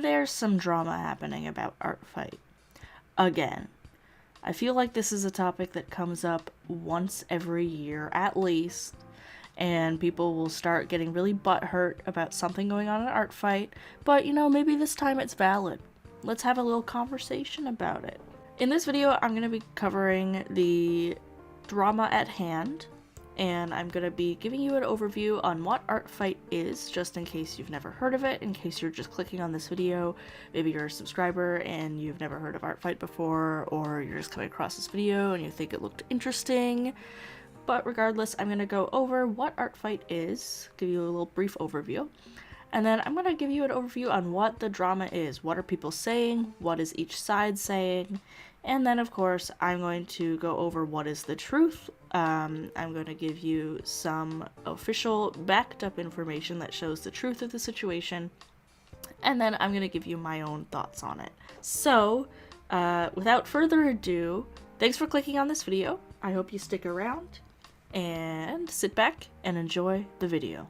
there's some drama happening about Artfight. Again. I feel like this is a topic that comes up once every year, at least, and people will start getting really butthurt about something going on in Artfight, but maybe this time it's valid. Let's have a little conversation about it. In this video, I'm going to be covering the drama at hand, and I'm going to be giving you an overview on what Artfight is, just in case you've never heard of it, in case you're just clicking on this video. Maybe you're a subscriber and you've never heard of Artfight before, or you're just coming across this video and you think it looked interesting. But regardless, I'm going to go over what Artfight is, give you a little brief overview, and then I'm going to give you an overview on what the drama is. What are people saying? What is each side saying? And then, of course, I'm going to go over what is the truth. I'm going to give you some official backed up information that shows the truth of the situation. And then I'm going to give you my own thoughts on it. So, without further ado, thanks for clicking on this video. I hope you stick around and sit back and enjoy the video.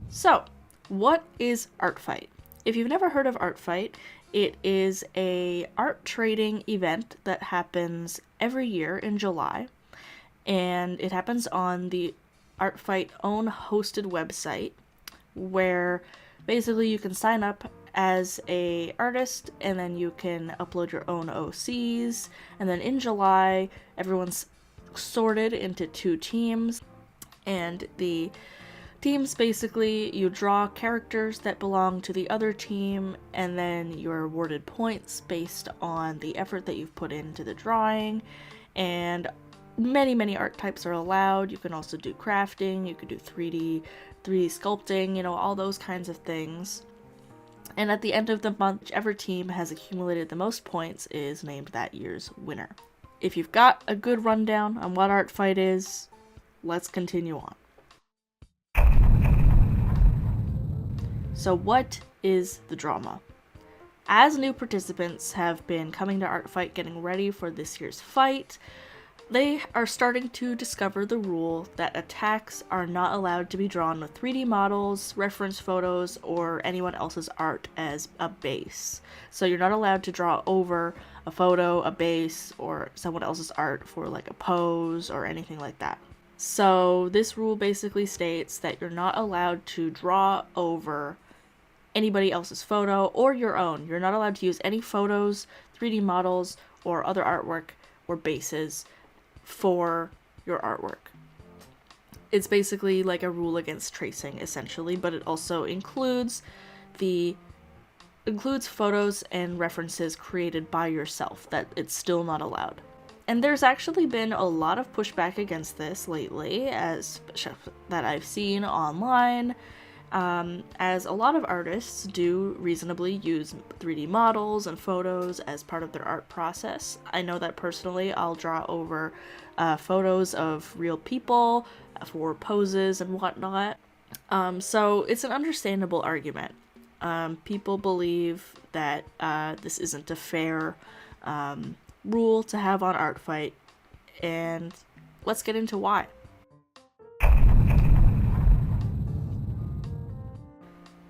So, what is Artfight? If you've never heard of Artfight, it is a art trading event that happens every year in July, and it happens on the Artfight own hosted website, where basically you can sign up as a artist and then you can upload your own OCs, and then in July everyone's sorted into 2 teams, and the teams, basically, you draw characters that belong to the other team, and then you're awarded points based on the effort that you've put into the drawing, and many art types are allowed. You can also do crafting, you can do 3D sculpting, all those kinds of things. And at the end of the month, whichever team has accumulated the most points is named that year's winner. If you've got a good rundown on what Artfight is, let's continue on. So what is the drama? As new participants have been coming to Artfight getting ready for this year's fight, they are starting to discover the rule that attacks are not allowed to be drawn with 3D models, reference photos, or anyone else's art as a base. So you're not allowed to draw over a photo, a base, or someone else's art for like a pose or anything like that. So this rule basically states that you're not allowed to draw over anybody else's photo or your own. You're not allowed to use any photos, 3D models, or other artwork or bases for your artwork. It's basically like a rule against tracing, essentially, but it also includes photos and references created by yourself, that it's still not allowed. And there's actually been a lot of pushback against this lately, that I've seen online, as a lot of artists do reasonably use 3D models and photos as part of their art process. I know that personally I'll draw over photos of real people for poses and whatnot. So it's an understandable argument. People believe that this isn't a fair rule to have on Artfight, and let's get into why.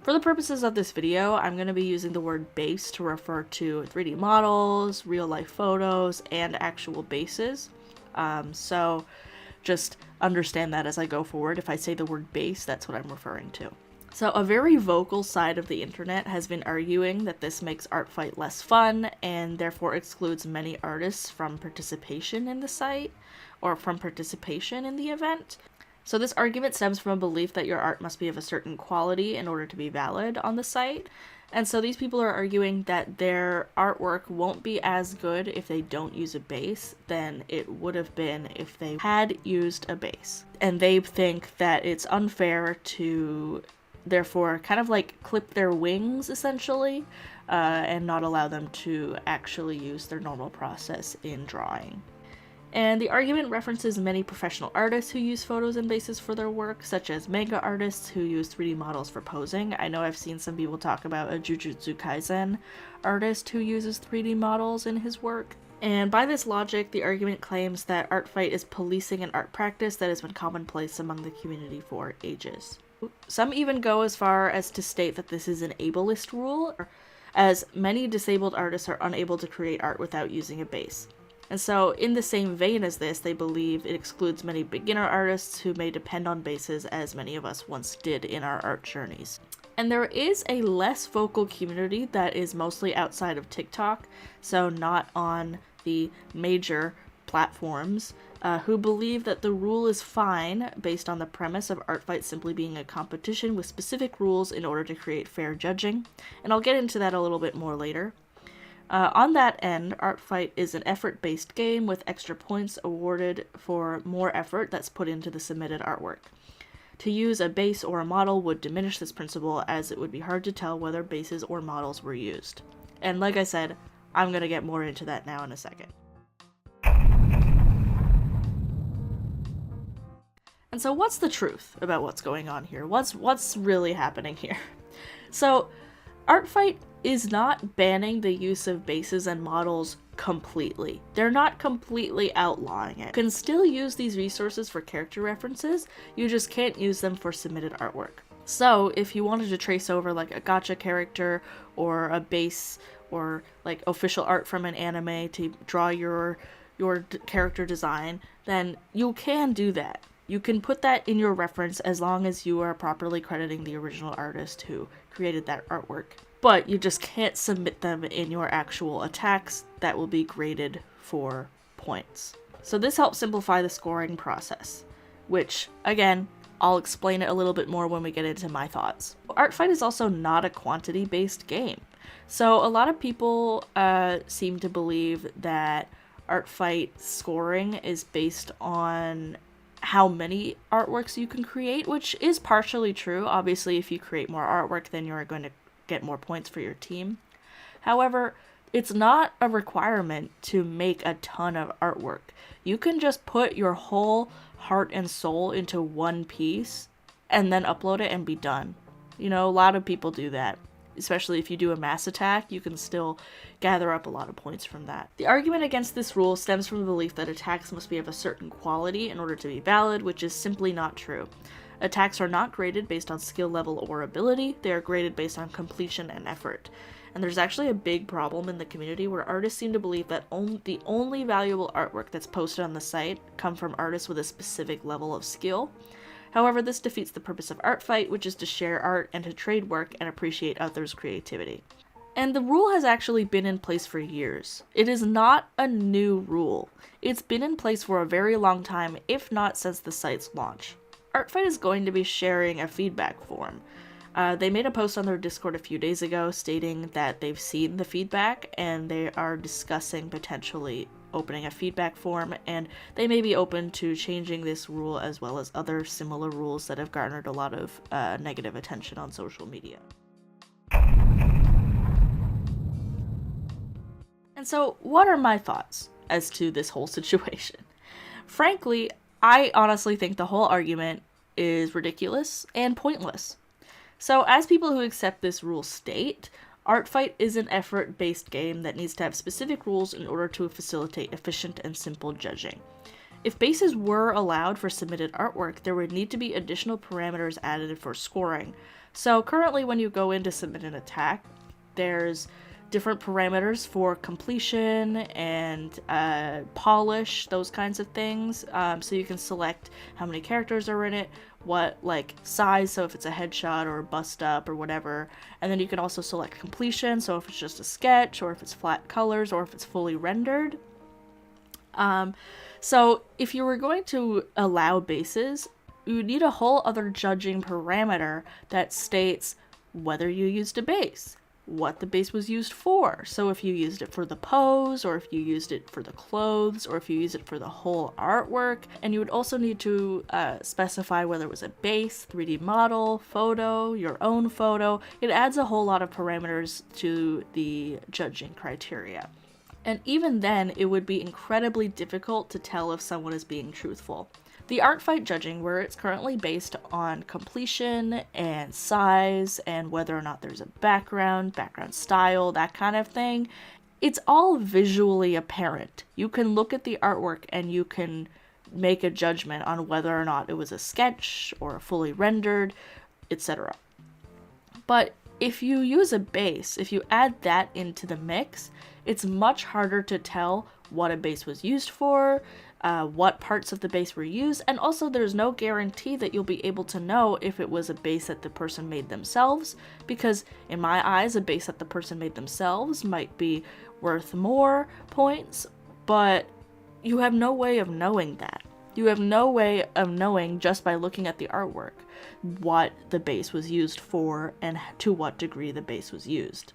For the purposes of this video, I'm going to be using the word base to refer to 3D models, real-life photos, and actual bases. So just understand that as I go forward. If I say the word base, that's what I'm referring to. So a very vocal side of the internet has been arguing that this makes Artfight less fun and therefore excludes many artists from participation in the site, or from participation in the event. So this argument stems from a belief that your art must be of a certain quality in order to be valid on the site. And so these people are arguing that their artwork won't be as good if they don't use a base than it would have been if they had used a base. And they think that it's unfair to therefore kind of like clip their wings, essentially, and not allow them to actually use their normal process in drawing. And the argument references many professional artists who use photos and bases for their work, such as manga artists who use 3D models for posing. I know I've seen some people talk about a Jujutsu Kaisen artist who uses 3D models in his work. And by this logic, the argument claims that Artfight is policing an art practice that has been commonplace among the community for ages. Some even go as far as to state that this is an ableist rule, as many disabled artists are unable to create art without using a base. And so, in the same vein as this, they believe it excludes many beginner artists who may depend on bases as many of us once did in our art journeys. And there is a less vocal community that is mostly outside of TikTok, so not on the major platforms, who believe that the rule is fine based on the premise of Artfight simply being a competition with specific rules in order to create fair judging. And I'll get into that a little bit more later. On that end, Artfight is an effort-based game with extra points awarded for more effort that's put into the submitted artwork. To use a base or a model would diminish this principle, as it would be hard to tell whether bases or models were used. And like I said, I'm going to get more into that now in a second. And so what's the truth about what's going on here? What's really happening here? So, Artfight is not banning the use of bases and models completely. They're not completely outlawing it. You can still use these resources for character references, you just can't use them for submitted artwork. So, if you wanted to trace over like a gacha character or a base or like official art from an anime to draw your character design, then you can do that. You can put that in your reference as long as you are properly crediting the original artist who created that artwork. But you just can't submit them in your actual attacks that will be graded for points. So this helps simplify the scoring process, which, again, I'll explain it a little bit more when we get into my thoughts. Artfight is also not a quantity-based game. So a lot of people seem to believe that Artfight scoring is based on how many artworks you can create, which is partially true. Obviously, if you create more artwork, then you're going to get more points for your team. However, it's not a requirement to make a ton of artwork. You can just put your whole heart and soul into one piece and then upload it and be done. You know, a lot of people do that. Especially if you do a mass attack, you can still gather up a lot of points from that. The argument against this rule stems from the belief that attacks must be of a certain quality in order to be valid, which is simply not true. Attacks are not graded based on skill level or ability, they are graded based on completion and effort. And there's actually a big problem in the community where artists seem to believe that the only valuable artwork that's posted on the site come from artists with a specific level of skill. However, this defeats the purpose of Artfight, which is to share art and to trade work and appreciate others' creativity. And the rule has actually been in place for years. It is not a new rule. It's been in place for a very long time, if not since the site's launch. Artfight is going to be sharing a feedback form. They made a post on their Discord a few days ago stating that they've seen the feedback and they are discussing potentially opening a feedback form, and they may be open to changing this rule as well as other similar rules that have garnered a lot of negative attention on social media. And so, what are my thoughts as to this whole situation? Frankly, I honestly think the whole argument is ridiculous and pointless. So, as people who accept this rule state, Artfight is an effort-based game that needs to have specific rules in order to facilitate efficient and simple judging. If bases were allowed for submitted artwork, there would need to be additional parameters added for scoring. So currently when you go in to submit an attack, there's different parameters for completion and polish, those kinds of things. So you can select how many characters are in it, what like size, so if it's a headshot or a bust up or whatever, and then you can also select completion, so if it's just a sketch or if it's flat colors or if it's fully rendered. So if you were going to allow bases, you would need a whole other judging parameter that states whether you used a base, what the base was used for. So if you used it for the pose, or if you used it for the clothes, or if you used it for the whole artwork. And you would also need to specify whether it was a base, 3D model, photo, your own photo. It adds a whole lot of parameters to the judging criteria. And even then, it would be incredibly difficult to tell if someone is being truthful. The Artfight judging, where it's currently based on completion and size and whether or not there's a background style, that kind of thing, it's all visually apparent. You can look at the artwork and you can make a judgment on whether or not it was a sketch or fully rendered, etc. But if you use a base, if you add that into the mix, it's much harder to tell what a base was used for, what parts of the base were used, and also there's no guarantee that you'll be able to know if it was a base that the person made themselves, because in my eyes, a base that the person made themselves might be worth more points, but you have no way of knowing that. You have no way of knowing just by looking at the artwork what the base was used for and to what degree the base was used.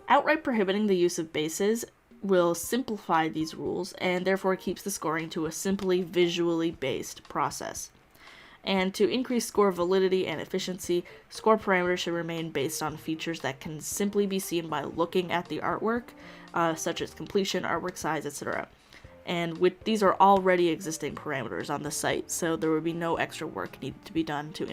Outright prohibiting the use of bases will simplify these rules and therefore keeps the scoring to a simply visually based process. And to increase score validity and efficiency, score parameters should remain based on features that can simply be seen by looking at the artwork, such as completion, artwork size, etc. And these are already existing parameters on the site, so there would be no extra work needed to be done to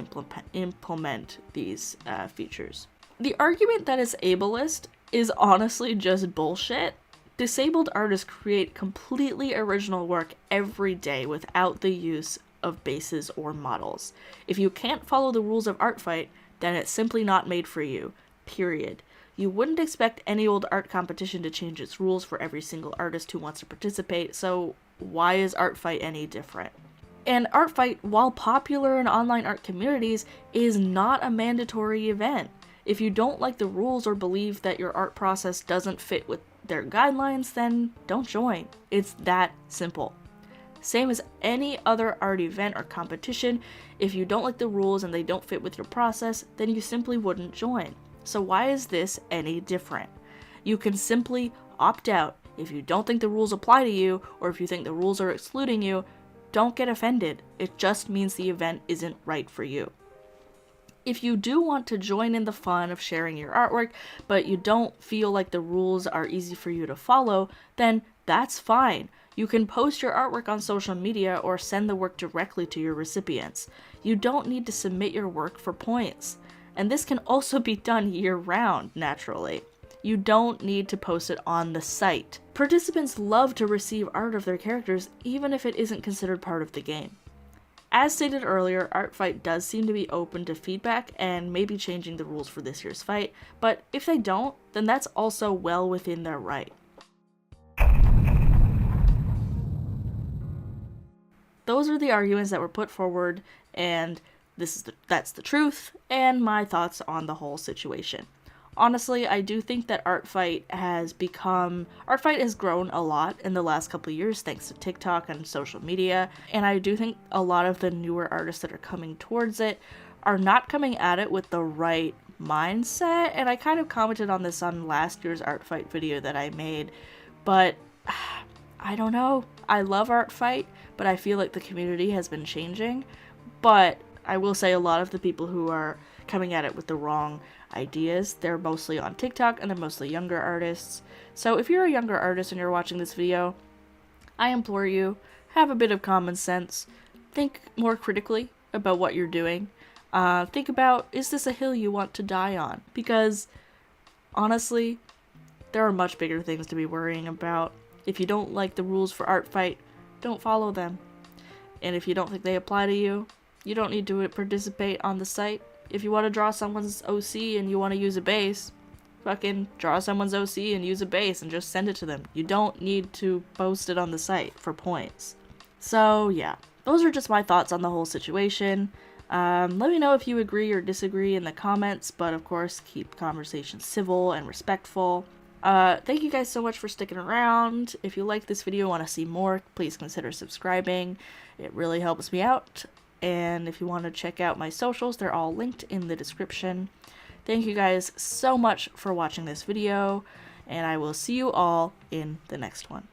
implement these features. The argument that it's ableist is honestly just bullshit. Disabled artists create completely original work every day without the use of bases or models. If you can't follow the rules of Artfight, then it's simply not made for you. Period. You wouldn't expect any old art competition to change its rules for every single artist who wants to participate, so why is Artfight any different? And Artfight, while popular in online art communities, is not a mandatory event. If you don't like the rules or believe that your art process doesn't fit with their guidelines, then don't join. It's that simple. Same as any other art event or competition, if you don't like the rules and they don't fit with your process, then you simply wouldn't join. So why is this any different? You can simply opt out. If you don't think the rules apply to you, or if you think the rules are excluding you, don't get offended. It just means the event isn't right for you. If you do want to join in the fun of sharing your artwork, but you don't feel like the rules are easy for you to follow, then that's fine. You can post your artwork on social media or send the work directly to your recipients. You don't need to submit your work for points. And this can also be done year-round, naturally. You don't need to post it on the site. Participants love to receive art of their characters, even if it isn't considered part of the game. As stated earlier, Artfight does seem to be open to feedback and maybe changing the rules for this year's fight, but if they don't, then that's also well within their right. Those are the arguments that were put forward, and that's the truth, and my thoughts on the whole situation. Honestly, I do think that Artfight has grown a lot in the last couple of years thanks to TikTok and social media, and I do think a lot of the newer artists that are coming towards it are not coming at it with the right mindset, and I kind of commented on this on last year's Artfight video that I made, but I don't know. I love Artfight, but I feel like the community has been changing, but I will say a lot of the people who are coming at it with the wrong ideas, they're mostly on TikTok and they're mostly younger artists. So if you're a younger artist and you're watching this video, I implore you, have a bit of common sense. Think more critically about what you're doing. Think about, is this a hill you want to die on? Because honestly, there are much bigger things to be worrying about. If you don't like the rules for Artfight, don't follow them. And if you don't think they apply to you, you don't need to participate on the site. If you want to draw someone's OC and you want to use a base, fucking draw someone's OC and use a base and just send it to them. You don't need to post it on the site for points. So yeah, those are just my thoughts on the whole situation. Let me know if you agree or disagree in the comments, but of course keep conversations civil and respectful. Thank you guys so much for sticking around. If you like this video and want to see more, please consider subscribing. It really helps me out. And if you want to check out my socials, they're all linked in the description. Thank you guys so much for watching this video, and I will see you all in the next one.